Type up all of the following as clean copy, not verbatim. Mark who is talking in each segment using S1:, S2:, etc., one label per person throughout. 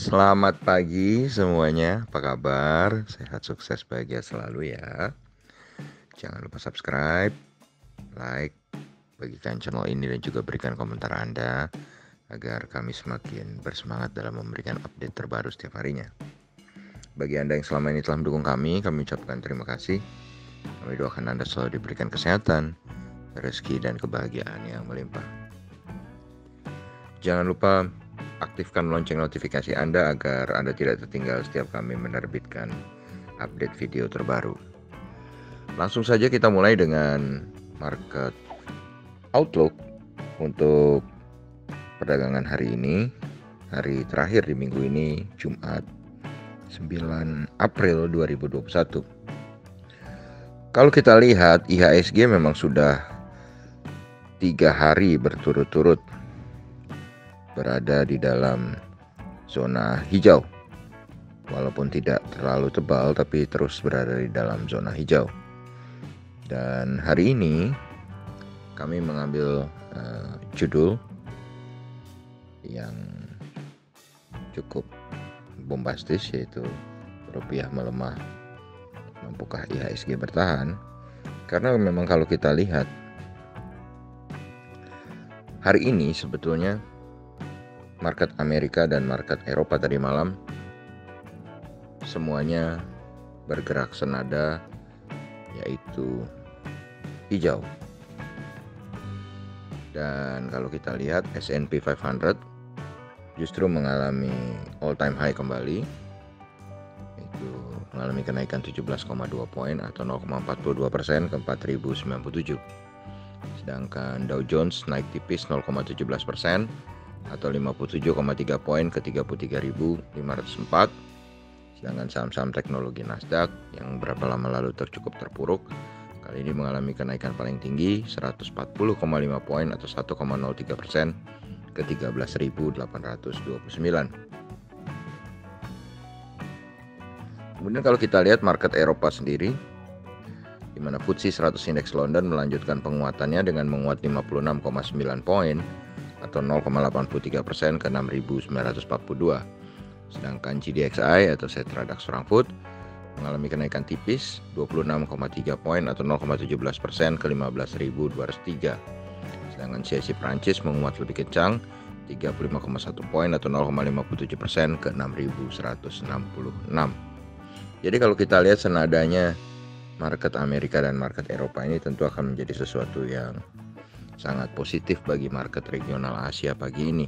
S1: Selamat pagi semuanya, apa kabar? Sehat, sukses, bahagia selalu ya. Jangan lupa subscribe, like, bagikan channel ini dan juga berikan komentar Anda agar kami semakin bersemangat dalam memberikan update terbaru setiap harinya. Bagi Anda yang selama ini telah mendukung kami ucapkan terima kasih. Kami doakan Anda selalu diberikan kesehatan, rezeki, dan kebahagiaan yang melimpah. Jangan lupa aktifkan lonceng notifikasi Anda agar Anda tidak tertinggal setiap kami menerbitkan update video terbaru. Langsung saja kita mulai dengan market outlook untuk perdagangan hari ini. Hari terakhir di minggu ini, Jumat 9 April 2021. Kalau kita lihat IHSG memang sudah 3 hari berturut-turut berada di dalam zona hijau. Walaupun tidak terlalu tebal, tapi terus berada di dalam zona hijau. Dan hari ini kami mengambil judul yang cukup bombastis, yaitu rupiah melemah, mampukah IHSG bertahan? Karena memang kalau kita lihat hari ini sebetulnya market Amerika dan market Eropa tadi malam semuanya bergerak senada, yaitu hijau. Dan kalau kita lihat S&P 500 justru mengalami all time high kembali, yaitu mengalami kenaikan 17,2 poin atau 0,42% ke 4097. Sedangkan Dow Jones naik tipis 0,17% atau 57,3 poin ke 33.504. Sedangkan saham-saham teknologi Nasdaq yang beberapa lama lalu cukup terpuruk, kali ini mengalami kenaikan paling tinggi 140,5 poin atau 1,03% ke 13.829. Kemudian kalau kita lihat market Eropa sendiri, di mana FTSE 100 Index London melanjutkan penguatannya dengan menguat 56,9 poin atau 0,83% ke 6.942. Sedangkan GDXI atau Xetra DAX Frankfurt mengalami kenaikan tipis 26,3 poin atau 0,17% ke 15.203. Sedangkan CAC Prancis menguat lebih kencang 35,1 poin atau 0,57% ke 6.166. Jadi kalau kita lihat senadanya market Amerika dan market Eropa ini tentu akan menjadi sesuatu yang sangat positif bagi market regional Asia pagi ini.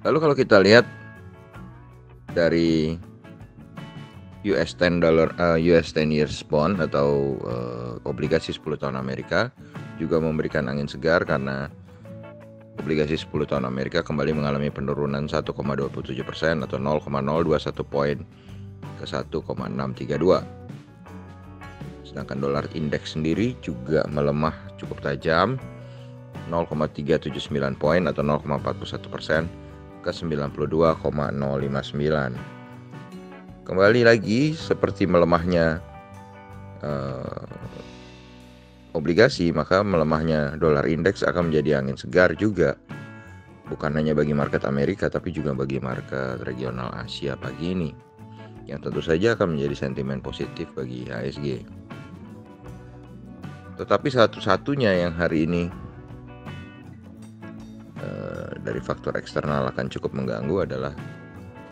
S1: Lalu kalau kita lihat dari US 10 years bond atau obligasi 10 tahun Amerika juga memberikan angin segar karena obligasi 10 tahun Amerika kembali mengalami penurunan 1,27% atau 0,021 poin ke 1,632. Sedangkan dolar indeks sendiri juga melemah cukup tajam 0,379 poin atau 0,41% ke 92,059. Kembali lagi seperti melemahnya obligasi, maka melemahnya dolar indeks akan menjadi angin segar juga, bukan hanya bagi market Amerika tapi juga bagi market regional Asia pagi ini, yang tentu saja akan menjadi sentimen positif bagi IHSG. Tetapi satu-satunya yang hari ini dari faktor eksternal akan cukup mengganggu adalah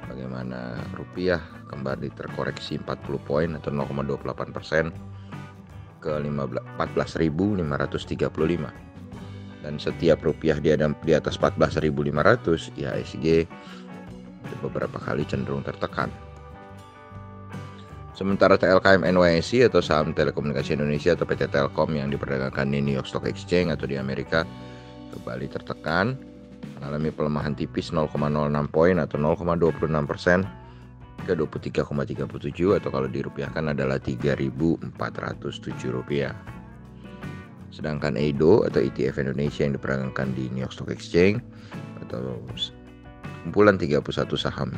S1: bagaimana rupiah kembali terkoreksi 40 poin atau 0,28% ke 14.535. Dan setiap rupiah di atas 14.500, IHSG beberapa kali cenderung tertekan. Sementara TLKM NYSE atau saham telekomunikasi Indonesia atau PT Telkom yang diperdagangkan di New York Stock Exchange atau di Amerika kembali tertekan, mengalami pelemahan tipis 0,06 poin atau 0,26% ke 23,37 atau kalau dirupiahkan adalah 3.407 rupiah. Sedangkan EIDO atau ETF Indonesia yang diperdagangkan di New York Stock Exchange atau kumpulan 31 saham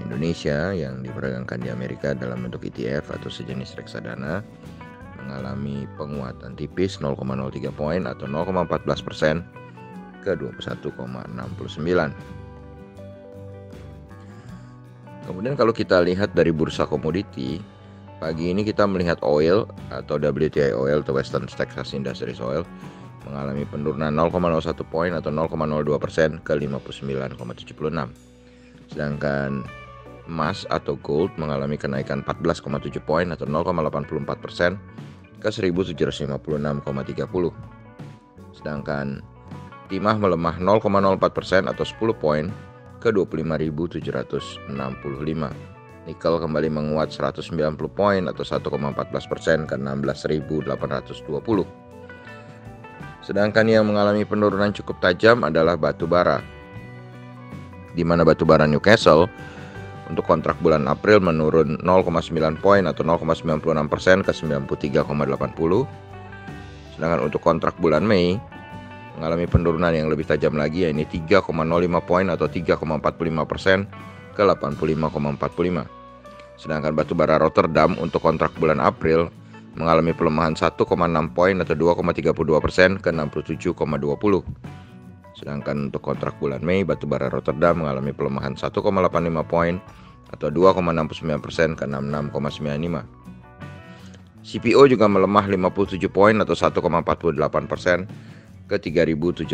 S1: Indonesia yang diperdagangkan di Amerika dalam bentuk ETF atau sejenis reksadana mengalami penguatan tipis 0,03 poin atau 0,14% ke 21,69. Kemudian kalau kita lihat dari bursa komoditi, pagi ini kita melihat oil atau WTI oil atau Western Texas Industries Oil mengalami penurunan 0,01 poin atau 0,02% ke 59,76. Sedangkan emas atau gold mengalami kenaikan 14,7 poin atau 0,84% ke 1756,30. Sedangkan timah melemah 0,04% atau 10 poin ke 25.765. Nikel kembali menguat 190 poin atau 1,14% ke 16.820. Sedangkan yang mengalami penurunan cukup tajam adalah batu bara, di mana batu bara Newcastle untuk kontrak bulan April menurun 0,9 poin atau 0,96% ke 93,80. Sedangkan untuk kontrak bulan Mei mengalami penurunan yang lebih tajam lagi, yaitu 3,05 poin atau 3,45% ke 85,45. Sedangkan batu bara Rotterdam untuk kontrak bulan April mengalami pelemahan 1,6 poin atau 2,32% ke 67,20. Sedangkan untuk kontrak bulan Mei, batu bara Rotterdam mengalami pelemahan 1,85 poin atau 2,69% ke 66,95. CPO juga melemah 57 poin atau 1,48% ke 3.788.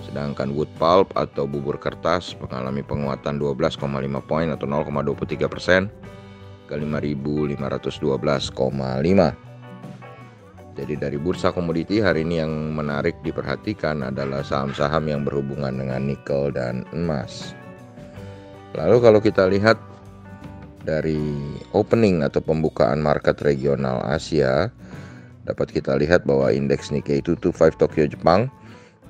S1: Sedangkan wood pulp atau bubur kertas mengalami penguatan 12,5 poin atau 0,23% ke 5.512,5. Jadi dari bursa komoditi hari ini yang menarik diperhatikan adalah saham-saham yang berhubungan dengan nikel dan emas. Lalu kalau kita lihat dari opening atau pembukaan market regional Asia, dapat kita lihat bahwa indeks Nikkei 225 Tokyo Jepang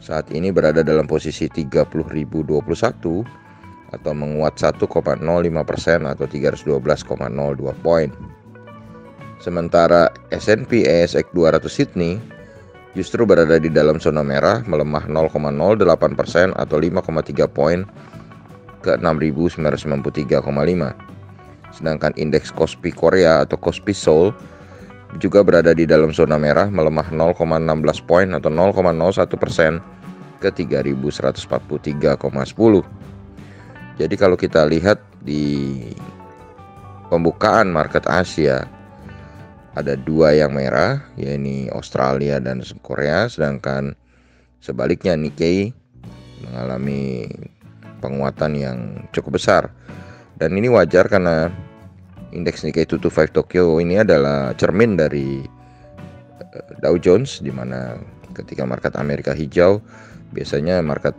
S1: saat ini berada dalam posisi 30.021 atau menguat 1,05% atau 312,02 poin. Sementara S&P ASX 200 Sydney justru berada di dalam zona merah, melemah 0,08% atau 5,3 poin ke 6.993,5. Sedangkan indeks Kospi Korea atau Kospi Seoul juga berada di dalam zona merah, melemah 0,16 poin atau 0,01% ke 3.143,10. Jadi kalau kita lihat di pembukaan market Asia, ada dua yang merah, yaitu Australia dan Korea, sedangkan sebaliknya Nikkei mengalami penguatan yang cukup besar. Dan ini wajar karena indeks Nikkei 225 Tokyo ini adalah cermin dari Dow Jones, di mana ketika market Amerika hijau, biasanya market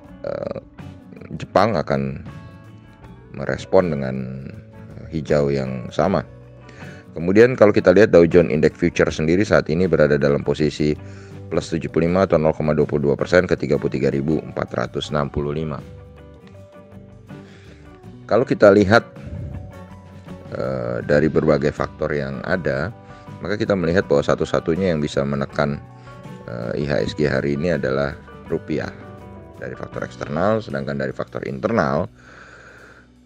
S1: Jepang akan merespon dengan hijau yang sama. Kemudian kalau kita lihat Dow Jones Index Future sendiri saat ini berada dalam posisi plus 75 atau 0,22% ke 33.465. Kalau kita lihat dari berbagai faktor yang ada, maka kita melihat bahwa satu-satunya yang bisa menekan IHSG hari ini adalah rupiah dari faktor eksternal. Sedangkan dari faktor internal,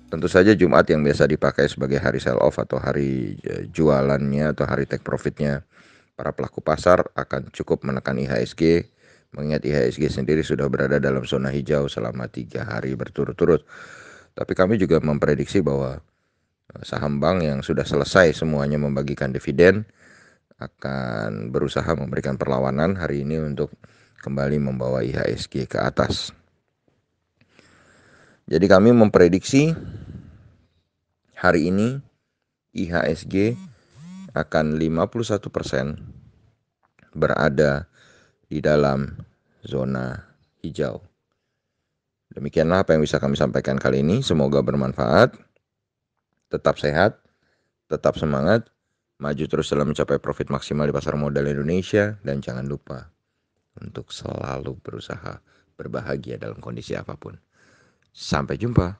S1: tentu saja Jumat yang biasa dipakai sebagai hari sell off atau hari jualannya atau hari take profitnya para pelaku pasar akan cukup menekan IHSG, mengingat IHSG sendiri sudah berada dalam zona hijau selama 3 hari berturut-turut. Tapi kami juga memprediksi bahwa saham bank yang sudah selesai semuanya membagikan dividen akan berusaha memberikan perlawanan hari ini untuk kembali membawa IHSG ke atas. Jadi kami memprediksi hari ini IHSG akan 51% berada di dalam zona hijau. Demikianlah apa yang bisa kami sampaikan kali ini. Semoga bermanfaat. Tetap sehat, tetap semangat, maju terus dalam mencapai profit maksimal di pasar modal Indonesia, dan jangan lupa untuk selalu berusaha berbahagia dalam kondisi apapun. Sampai jumpa.